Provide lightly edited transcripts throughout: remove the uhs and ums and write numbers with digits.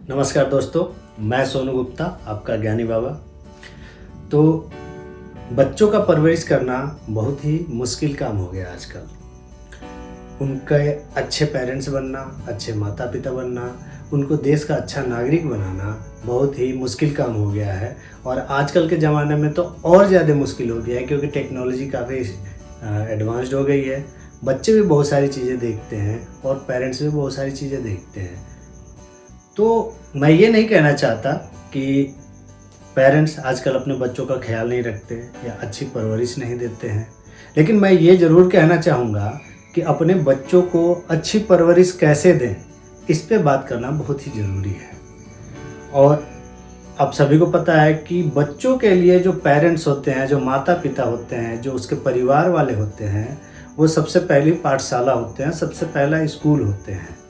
नमस्कार दोस्तों, मैं सोनू गुप्ता, आपका ज्ञानी बाबा। तो बच्चों का परवरिश करना बहुत ही मुश्किल काम हो गया आजकल। उनके अच्छे पेरेंट्स बनना, अच्छे माता पिता बनना, उनको देश का अच्छा नागरिक बनाना बहुत ही मुश्किल काम हो गया है। और आजकल के ज़माने में तो और ज़्यादा मुश्किल हो गया है, क्योंकि टेक्नोलॉजी काफ़ी एडवांस्ड हो गई है। बच्चे भी बहुत सारी चीज़ें देखते हैं और पेरेंट्स भी बहुत सारी चीज़ें देखते हैं। तो मैं ये नहीं कहना चाहता कि पेरेंट्स आजकल अपने बच्चों का ख्याल नहीं रखते या अच्छी परवरिश नहीं देते हैं, लेकिन मैं ये ज़रूर कहना चाहूँगा कि अपने बच्चों को अच्छी परवरिश कैसे दें, इस पे बात करना बहुत ही ज़रूरी है। और अब सभी को पता है कि बच्चों के लिए जो पेरेंट्स होते हैं, जो माता पिता होते हैं, जो उसके परिवार वाले होते हैं, वो सबसे पहली पाठशाला होते हैं, सबसे पहला स्कूल होते हैं।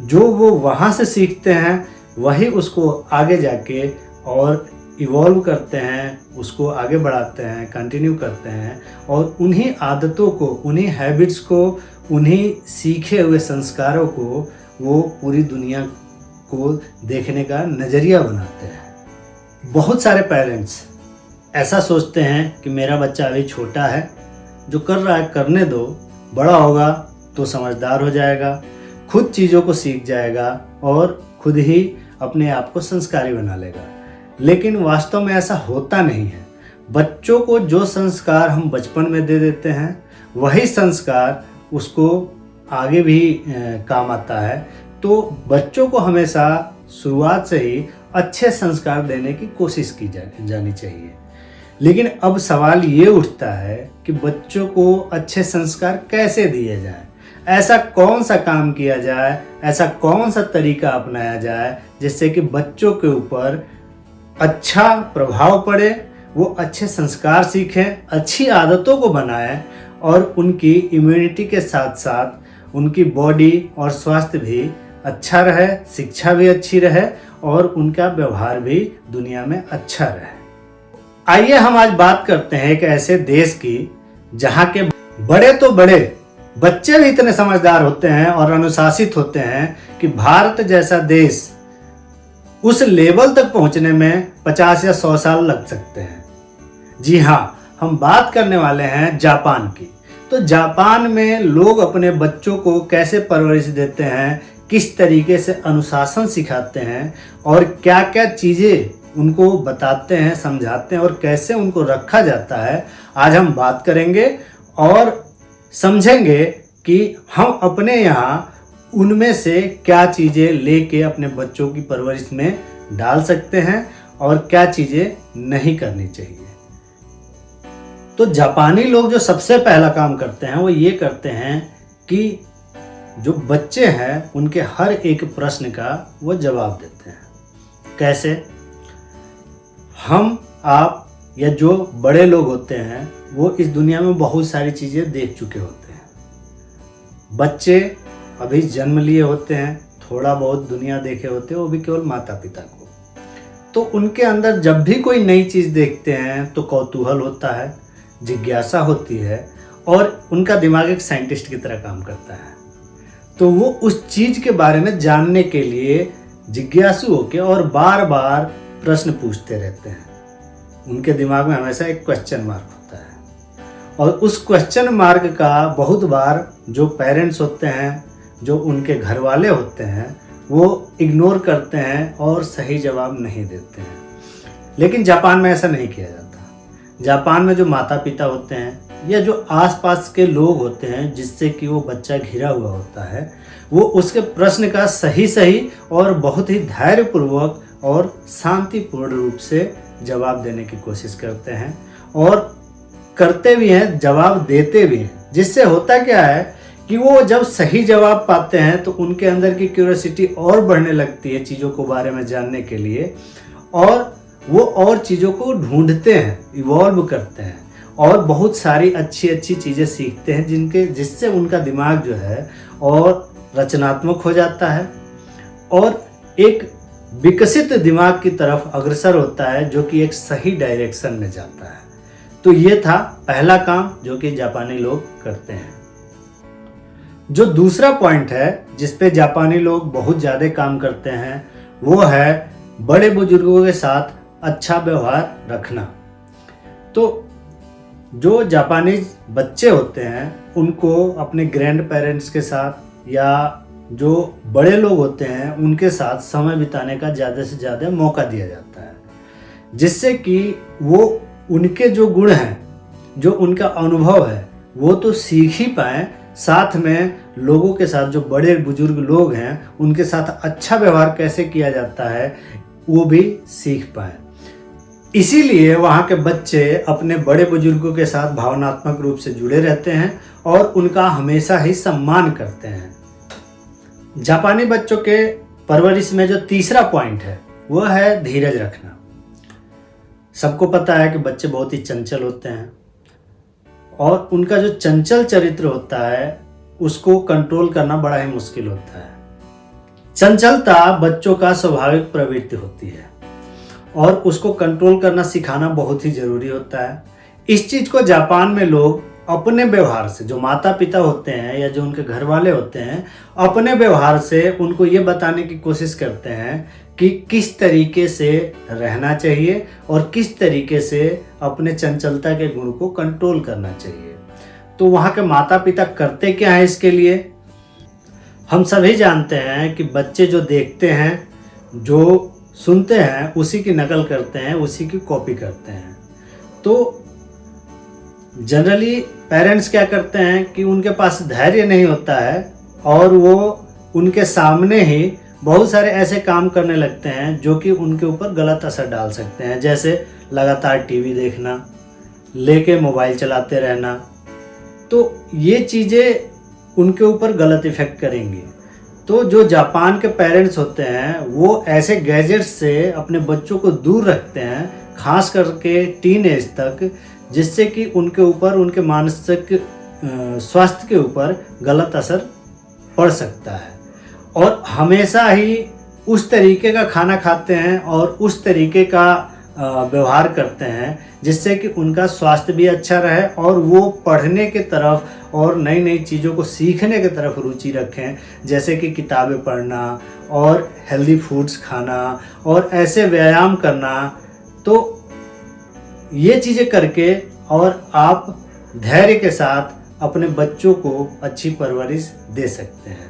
जो वो वहाँ से सीखते हैं वही उसको आगे जाके और इवॉल्व करते हैं, उसको आगे बढ़ाते हैं, कंटिन्यू करते हैं। और उन्हीं आदतों को, उन्हीं हैबिट्स को, उन्हीं सीखे हुए संस्कारों को वो पूरी दुनिया को देखने का नज़रिया बनाते हैं। बहुत सारे पेरेंट्स ऐसा सोचते हैं कि मेरा बच्चा अभी छोटा है, जो कर रहा है करने दो, बड़ा होगा तो समझदार हो जाएगा, खुद चीज़ों को सीख जाएगा और खुद ही अपने आप को संस्कारी बना लेगा। लेकिन वास्तव में ऐसा होता नहीं है। बच्चों को जो संस्कार हम बचपन में दे देते हैं, वही संस्कार उसको आगे भी काम आता है। तो बच्चों को हमेशा शुरुआत से ही अच्छे संस्कार देने की कोशिश की जानी चाहिए। लेकिन अब सवाल ये उठता है कि बच्चों को अच्छे संस्कार कैसे दिए जाएं? ऐसा कौन सा काम किया जाए, ऐसा कौन सा तरीका अपनाया जाए जिससे कि बच्चों के ऊपर अच्छा प्रभाव पड़े, वो अच्छे संस्कार सीखें, अच्छी आदतों को बनाएं और उनकी इम्यूनिटी के साथ साथ उनकी बॉडी और स्वास्थ्य भी अच्छा रहे, शिक्षा भी अच्छी रहे और उनका व्यवहार भी दुनिया में अच्छा रहे। आइए हम आज बात करते हैं एक ऐसे देश की जहाँ के बड़े तो बड़े बच्चे भी इतने समझदार होते हैं और अनुशासित होते हैं कि भारत जैसा देश उस लेवल तक पहुंचने में 50 या 100 साल लग सकते हैं। जी हाँ, हम बात करने वाले हैं जापान की। तो जापान में लोग अपने बच्चों को कैसे परवरिश देते हैं, किस तरीके से अनुशासन सिखाते हैं और क्या क्या चीज़ें उनको बताते हैं, समझाते हैं और कैसे उनको रखा जाता है, आज हम बात करेंगे और समझेंगे कि हम अपने यहाँ उनमें से क्या चीज़ें लेके अपने बच्चों की परवरिश में डाल सकते हैं और क्या चीज़ें नहीं करनी चाहिए। तो जापानी लोग जो सबसे पहला काम करते हैं वो ये करते हैं कि जो बच्चे हैं उनके हर एक प्रश्न का वो जवाब देते हैं। कैसे? हम, आप या जो बड़े लोग होते हैं वो इस दुनिया में बहुत सारी चीज़ें देख चुके होते हैं। बच्चे अभी जन्म लिए होते हैं, थोड़ा बहुत दुनिया देखे होते हैं, वो भी केवल माता पिता को। तो उनके अंदर जब भी कोई नई चीज़ देखते हैं तो कौतूहल होता है, जिज्ञासा होती है और उनका दिमाग एक साइंटिस्ट की तरह काम करता है। तो वो उस चीज़ के बारे में जानने के लिए जिज्ञासु होकर और बार बार प्रश्न पूछते रहते हैं। उनके दिमाग में हमेशा एक क्वेश्चन मार्क होता है और उस क्वेश्चन मार्क का बहुत बार जो पेरेंट्स होते हैं, जो उनके घर वाले होते हैं, वो इग्नोर करते हैं और सही जवाब नहीं देते हैं। लेकिन जापान में ऐसा नहीं किया जाता। जापान में जो माता पिता होते हैं या जो आसपास के लोग होते हैं जिससे कि वो बच्चा घिरा हुआ होता है, वो उसके प्रश्न का सही और बहुत ही धैर्यपूर्वक और शांतिपूर्ण रूप से जवाब देने की कोशिश करते हैं और करते भी हैं, जवाब देते भी हैं। जिससे होता क्या है कि वो जब सही जवाब पाते हैं तो उनके अंदर की क्यूरियोसिटी और बढ़ने लगती है चीज़ों को बारे में जानने के लिए, और वो और चीज़ों को ढूंढते हैं, इवॉल्व करते हैं और बहुत सारी अच्छी चीज़ें सीखते हैं जिससे उनका दिमाग जो है और रचनात्मक हो जाता है और एक विकसित दिमाग की तरफ अग्रसर होता है, जो कि एक सही डायरेक्शन में जाता है। तो ये था पहला काम जो कि जापानी लोग करते हैं। जो दूसरा पॉइंट है जिस पे जापानी लोग बहुत ज़्यादा काम करते हैं वो है बड़े बुजुर्गों के साथ अच्छा व्यवहार रखना। तो जो जापानीज बच्चे होते हैं उनको अपने ग्रैंड पेरेंट्स के साथ या जो बड़े लोग होते हैं उनके साथ समय बिताने का ज़्यादा से ज़्यादा मौका दिया जाता है, जिससे कि वो उनके जो गुण हैं, जो उनका अनुभव है, वो तो सीख ही पाएँ, साथ में लोगों के साथ जो बड़े बुजुर्ग लोग हैं उनके साथ अच्छा व्यवहार कैसे किया जाता है वो भी सीख पाएँ। इसीलिए वहाँ के बच्चे अपने बड़े बुजुर्गों के साथ भावनात्मक रूप से जुड़े रहते हैं और उनका हमेशा ही सम्मान करते हैं। जापानी बच्चों के परवरिश में जो तीसरा पॉइंट है वो है धीरज रखना। सबको पता है कि बच्चे बहुत ही चंचल होते हैं और उनका जो चंचल चरित्र होता है उसको कंट्रोल करना बड़ा ही मुश्किल होता है। चंचलता बच्चों का स्वाभाविक प्रवृत्ति होती है और उसको कंट्रोल करना सिखाना बहुत ही ज़रूरी होता है। इस चीज़ को जापान में लोग अपने व्यवहार से, जो माता पिता होते हैं या जो उनके घर वाले होते हैं, अपने व्यवहार से उनको ये बताने की कोशिश करते हैं कि किस तरीके से रहना चाहिए और किस तरीके से अपने चंचलता के गुण को कंट्रोल करना चाहिए। तो वहाँ के माता पिता करते क्या है इसके लिए? हम सभी जानते हैं कि बच्चे जो देखते हैं, जो सुनते हैं, उसी की नकल करते हैं, उसी की कॉपी करते हैं। तो जनरली पेरेंट्स क्या करते हैं कि उनके पास धैर्य नहीं होता है और वो उनके सामने ही बहुत सारे ऐसे काम करने लगते हैं जो कि उनके ऊपर गलत असर डाल सकते हैं, जैसे लगातार टीवी देखना, लेके मोबाइल चलाते रहना। तो ये चीज़ें उनके ऊपर गलत इफ़ेक्ट करेंगी। तो जो जापान के पेरेंट्स होते हैं वो ऐसे गैजेट्स से अपने बच्चों को दूर रखते हैं, खास करके टीन एज तक, जिससे कि उनके ऊपर, उनके मानसिक स्वास्थ्य के ऊपर गलत असर पड़ सकता है। और हमेशा ही उस तरीके का खाना खाते हैं और उस तरीके का व्यवहार करते हैं जिससे कि उनका स्वास्थ्य भी अच्छा रहे और वो पढ़ने के तरफ और नई नई चीज़ों को सीखने की तरफ रुचि रखें, जैसे कि किताबें पढ़ना और हेल्दी फूड्स खाना और ऐसे व्यायाम करना। तो ये चीज़ें करके और आप धैर्य के साथ अपने बच्चों को अच्छी परवरिश दे सकते हैं।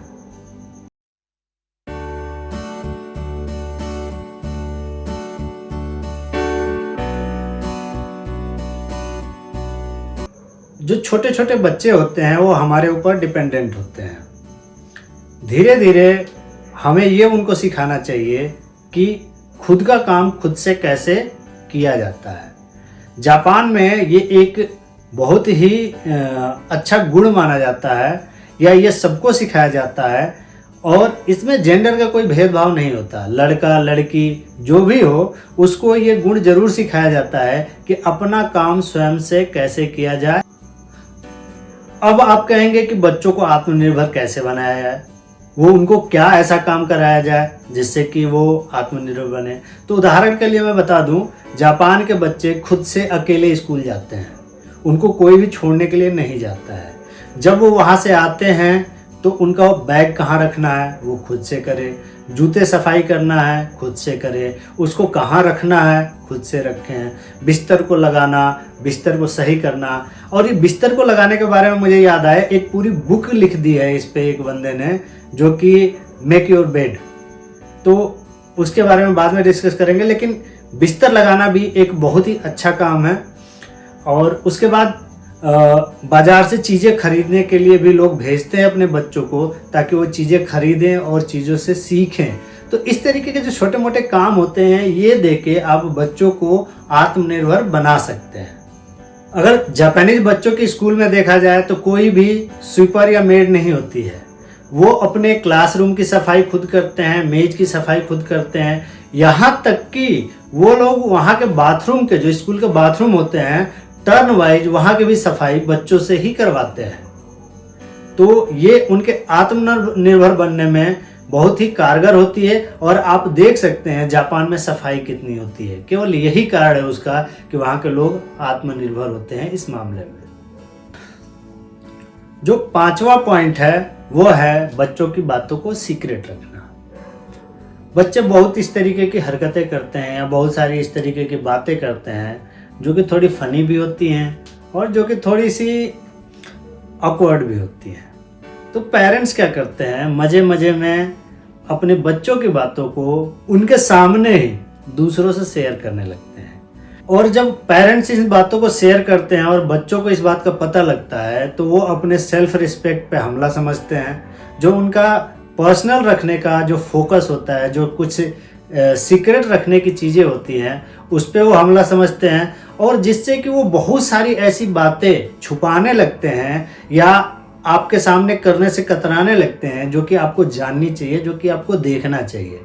जो छोटे छोटे बच्चे होते हैं वो हमारे ऊपर डिपेंडेंट होते हैं। धीरे धीरे हमें ये उनको सिखाना चाहिए कि खुद का काम खुद से कैसे किया जाता है। जापान में ये एक बहुत ही अच्छा गुण माना जाता है या ये सबको सिखाया जाता है और इसमें जेंडर का कोई भेदभाव नहीं होता। लड़का लड़की जो भी हो उसको ये गुण जरूर सिखाया जाता है कि अपना काम स्वयं से कैसे किया जाए। अब आप कहेंगे कि बच्चों को आत्मनिर्भर कैसे बनाया जाए, वो उनको क्या ऐसा काम कराया जाए जिससे कि वो आत्मनिर्भर बने। तो उदाहरण के लिए मैं बता दूं, जापान के बच्चे खुद से अकेले स्कूल जाते हैं, उनको कोई भी छोड़ने के लिए नहीं जाता है। जब वो वहाँ से आते हैं तो उनका बैग कहाँ रखना है वो खुद से करे, जूते सफाई करना है खुद से करे, उसको कहाँ रखना है खुद से रखें, बिस्तर को लगाना, बिस्तर को सही करना। और ये बिस्तर को लगाने के बारे में मुझे याद आया, एक पूरी बुक लिख दी है इस पे एक बंदे ने, जो कि मेक योर बेड। तो उसके बारे में बाद में डिस्कस करेंगे, लेकिन बिस्तर लगाना भी एक बहुत ही अच्छा काम है। और उसके बाद बाजार से चीज़ें खरीदने के लिए भी लोग भेजते हैं अपने बच्चों को, ताकि वो चीज़ें खरीदें और चीज़ों से सीखें। तो इस तरीके के जो छोटे मोटे काम होते हैं ये देके आप बच्चों को आत्मनिर्भर बना सकते हैं। अगर जापानीज बच्चों के स्कूल में देखा जाए तो कोई भी स्वीपर या मेड नहीं होती है। वो अपने क्लासरूम की सफाई खुद करते हैं, मेज की सफाई खुद करते हैं, यहाँ तक कि वो लोग वहाँ के बाथरूम के, जो स्कूल के बाथरूम होते हैं, टर्न वाइज वहाँ की भी सफाई बच्चों से ही करवाते हैं। तो ये उनके आत्मनिर्भर बनने में बहुत ही कारगर होती है। और आप देख सकते हैं जापान में सफाई कितनी होती है, केवल यही कारण है उसका कि वहाँ के लोग आत्मनिर्भर होते हैं इस मामले में। जो पांचवा पॉइंट है वो है बच्चों की बातों को सीक्रेट रखना। बच्चे बहुत इस तरीके की हरकतें करते हैं या बहुत सारी इस तरीके की बातें करते हैं जो कि थोड़ी फनी भी होती हैं और जो कि थोड़ी सी ऑकवर्ड भी होती हैं। तो पेरेंट्स क्या करते हैं, मज़े मज़े में अपने बच्चों की बातों को उनके सामने ही दूसरों से शेयर करने लगते हैं। और जब पेरेंट्स इस बातों को शेयर करते हैं और बच्चों को इस बात का पता लगता है तो वो अपने सेल्फ रिस्पेक्ट पे हमला समझते हैं। जो उनका पर्सनल रखने का जो फोकस होता है, जो कुछ सीक्रेट रखने की चीज़ें होती हैं, उस पर वो हमला समझते हैं और जिससे कि वो बहुत सारी ऐसी बातें छुपाने लगते हैं या आपके सामने करने से कतराने लगते हैं जो कि आपको जाननी चाहिए, जो कि आपको देखना चाहिए।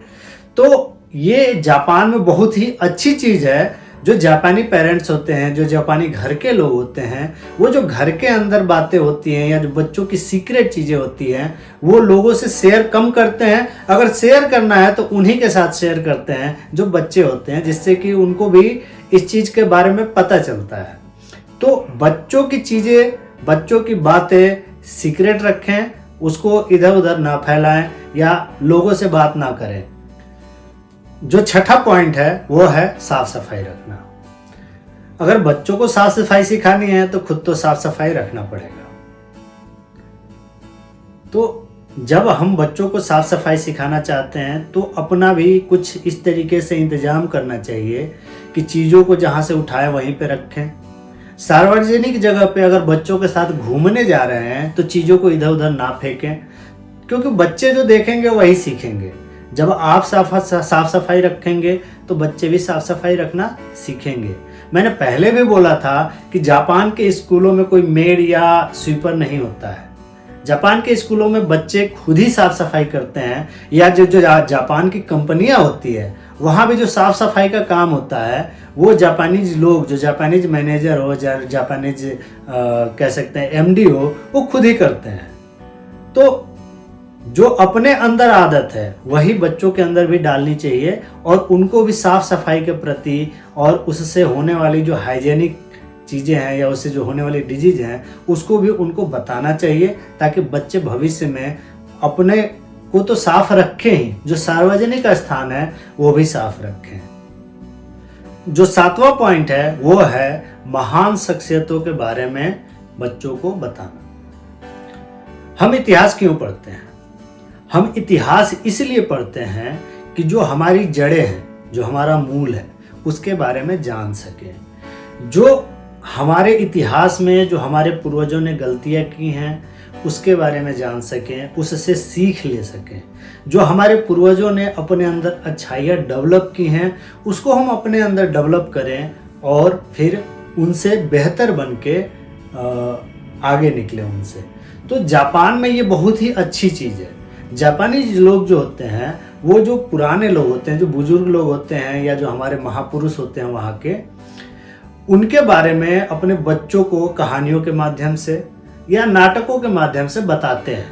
तो ये जापान में बहुत ही अच्छी चीज़ है। जो जापानी पेरेंट्स होते हैं, जो जापानी घर के लोग होते हैं, वो जो घर के अंदर बातें होती हैं या जो बच्चों की सीक्रेट चीज़ें होती हैं वो लोगों से शेयर कम करते हैं। अगर शेयर करना है तो उन्हीं के साथ शेयर करते हैं जो बच्चे होते हैं, जिससे कि उनको भी इस चीज़ के बारे में पता चलता है। तो बच्चों की चीज़ें, बच्चों की बातें सीक्रेट रखें, उसको इधर उधर ना फैलाएं या लोगों से बात ना करें। जो छठा पॉइंट है वो है साफ सफाई रखना। अगर बच्चों को साफ सफाई सिखानी है तो खुद तो साफ सफाई रखना पड़ेगा। तो जब हम बच्चों को साफ सफाई सिखाना चाहते हैं तो अपना भी कुछ इस तरीके से इंतजाम करना चाहिए कि चीज़ों को जहाँ से उठाएं वहीं पे रखें। सार्वजनिक जगह पे अगर बच्चों के साथ घूमने जा रहे हैं तो चीज़ों को इधर उधर ना फेंकें, क्योंकि बच्चे जो देखेंगे वही सीखेंगे। जब आप साफ सफाई रखेंगे तो बच्चे भी साफ सफाई रखना सीखेंगे। मैंने पहले भी बोला था कि जापान के स्कूलों में कोई मेड या स्वीपर नहीं होता है। जापान के स्कूलों में बच्चे खुद ही साफ सफाई करते हैं, या जो जापान की कंपनियां होती है वहाँ भी जो साफ सफाई का काम होता है वो जापानीज लोग, जो जापानीज मैनेजर हो, जापानीज कह सकते हैं एमडी हो, वो खुद ही करते हैं। तो जो अपने अंदर आदत है वही बच्चों के अंदर भी डालनी चाहिए और उनको भी साफ सफाई के प्रति और उससे होने वाली जो हाइजेनिक चीज़ें हैं या उससे जो होने वाली डिजीज हैं उसको भी उनको बताना चाहिए, ताकि बच्चे भविष्य में अपने को तो साफ रखें ही, जो सार्वजनिक स्थान है वो भी साफ रखें। जो सातवां पॉइंट है वो है महान शख्सियतों के बारे में बच्चों को बताना। हम इतिहास क्यों पढ़ते हैं? हम इतिहास इसलिए पढ़ते हैं कि जो हमारी जड़ें हैं, जो हमारा मूल है, उसके बारे में जान सकें। जो हमारे इतिहास में जो हमारे पूर्वजों ने गलतियां की हैं उसके बारे में जान सकें, उससे सीख ले सकें। जो हमारे पूर्वजों ने अपने अंदर अच्छाइयाँ डेवलप की हैं उसको हम अपने अंदर डेवलप करें और फिर उनसे बेहतर बन के आगे निकले उनसे। तो जापान में ये बहुत ही अच्छी चीज़ है। जापानी लोग जो होते हैं, वो जो पुराने लोग होते हैं, जो बुजुर्ग लोग होते हैं या जो हमारे महापुरुष होते हैं वहाँ के, उनके बारे में अपने बच्चों को कहानियों के माध्यम से या नाटकों के माध्यम से बताते हैं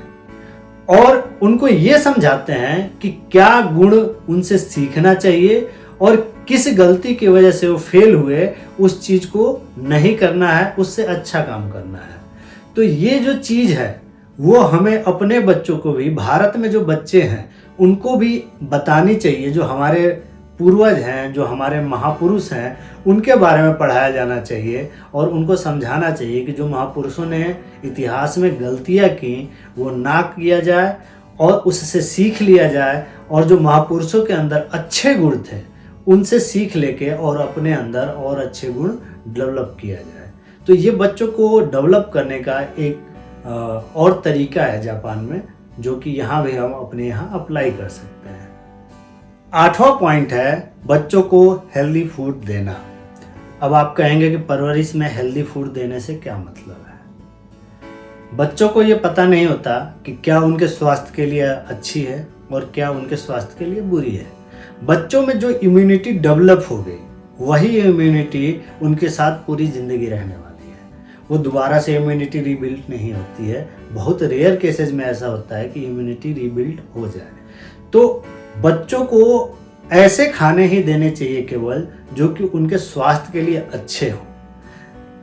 और उनको ये समझाते हैं कि क्या गुण उनसे सीखना चाहिए और किस गलती की वजह से वो फेल हुए, उस चीज़ को नहीं करना है, उससे अच्छा काम करना है। तो ये जो चीज़ है वो हमें अपने बच्चों को भी, भारत में जो बच्चे हैं उनको भी बतानी चाहिए। जो हमारे पूर्वज हैं, जो हमारे महापुरुष हैं, उनके बारे में पढ़ाया जाना चाहिए और उनको समझाना चाहिए कि जो महापुरुषों ने इतिहास में गलतियां की वो ना किया जाए और उससे सीख लिया जाए, और जो महापुरुषों के अंदर अच्छे गुण थे उनसे सीख लेके और अपने अंदर और अच्छे गुण डेवलप किया जाए। तो ये बच्चों को डेवलप करने का एक और तरीका है जापान में, जो कि यहाँ भी हम अपने यहाँ अप्लाई कर सकते हैं। आठवां पॉइंट है बच्चों को हेल्दी फूड देना। अब आप कहेंगे कि परवरिश में हेल्दी फूड देने से क्या मतलब है? बच्चों को ये पता नहीं होता कि क्या उनके स्वास्थ्य के लिए अच्छी है और क्या उनके स्वास्थ्य के लिए बुरी है। बच्चों में जो इम्यूनिटी डेवलप हो गई वही इम्यूनिटी उनके साथ पूरी ज़िंदगी रहने वाली है। वो दोबारा से इम्यूनिटी रीबिल्ड नहीं होती है। बहुत रेयर केसेस में ऐसा होता है कि इम्यूनिटी रीबिल्ड हो जाए। तो बच्चों को ऐसे खाने ही देने चाहिए केवल जो कि उनके स्वास्थ्य के लिए अच्छे हो।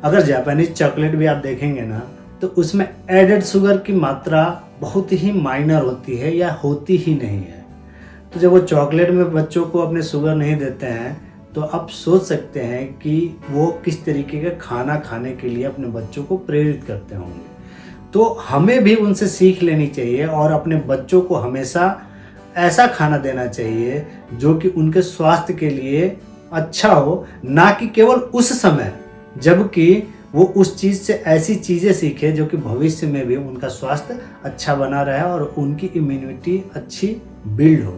अगर जापानीज चॉकलेट भी आप देखेंगे ना तो उसमें एडेड शुगर की मात्रा बहुत ही माइनर होती है या होती ही नहीं है। तो जब वो चॉकलेट में बच्चों को अपने शुगर नहीं देते हैं तो आप सोच सकते हैं कि वो किस तरीके का खाना खाने के लिए अपने बच्चों को प्रेरित करते होंगे। तो हमें भी उनसे सीख लेनी चाहिए और अपने बच्चों को हमेशा ऐसा खाना देना चाहिए जो कि उनके स्वास्थ्य के लिए अच्छा हो, ना कि केवल उस समय जबकि वो उस चीज़ से ऐसी चीज़ें सीखे जो कि भविष्य में भी उनका स्वास्थ्य अच्छा बना रहे और उनकी इम्यूनिटी अच्छी बिल्ड हो।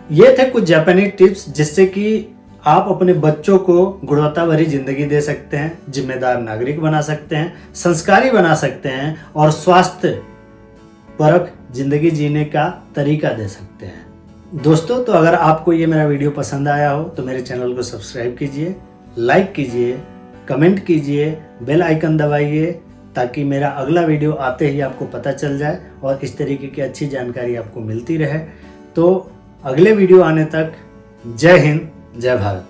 ये थे कुछ जापानी टिप्स जिससे कि आप अपने बच्चों को गुणवत्ता भरी जिंदगी दे सकते हैं, जिम्मेदार नागरिक बना सकते हैं, संस्कारी बना सकते हैं और स्वास्थ्य परक जिंदगी जीने का तरीका दे सकते हैं। दोस्तों, तो अगर आपको ये मेरा वीडियो पसंद आया हो तो मेरे चैनल को सब्सक्राइब कीजिए, लाइक कीजिए, कमेंट कीजिए, बेल आइकन दबाइए ताकि मेरा अगला वीडियो आते ही आपको पता चल जाए और इस तरीके की अच्छी जानकारी आपको मिलती रहे। तो अगले वीडियो आने तक जय हिंद, जय भारत।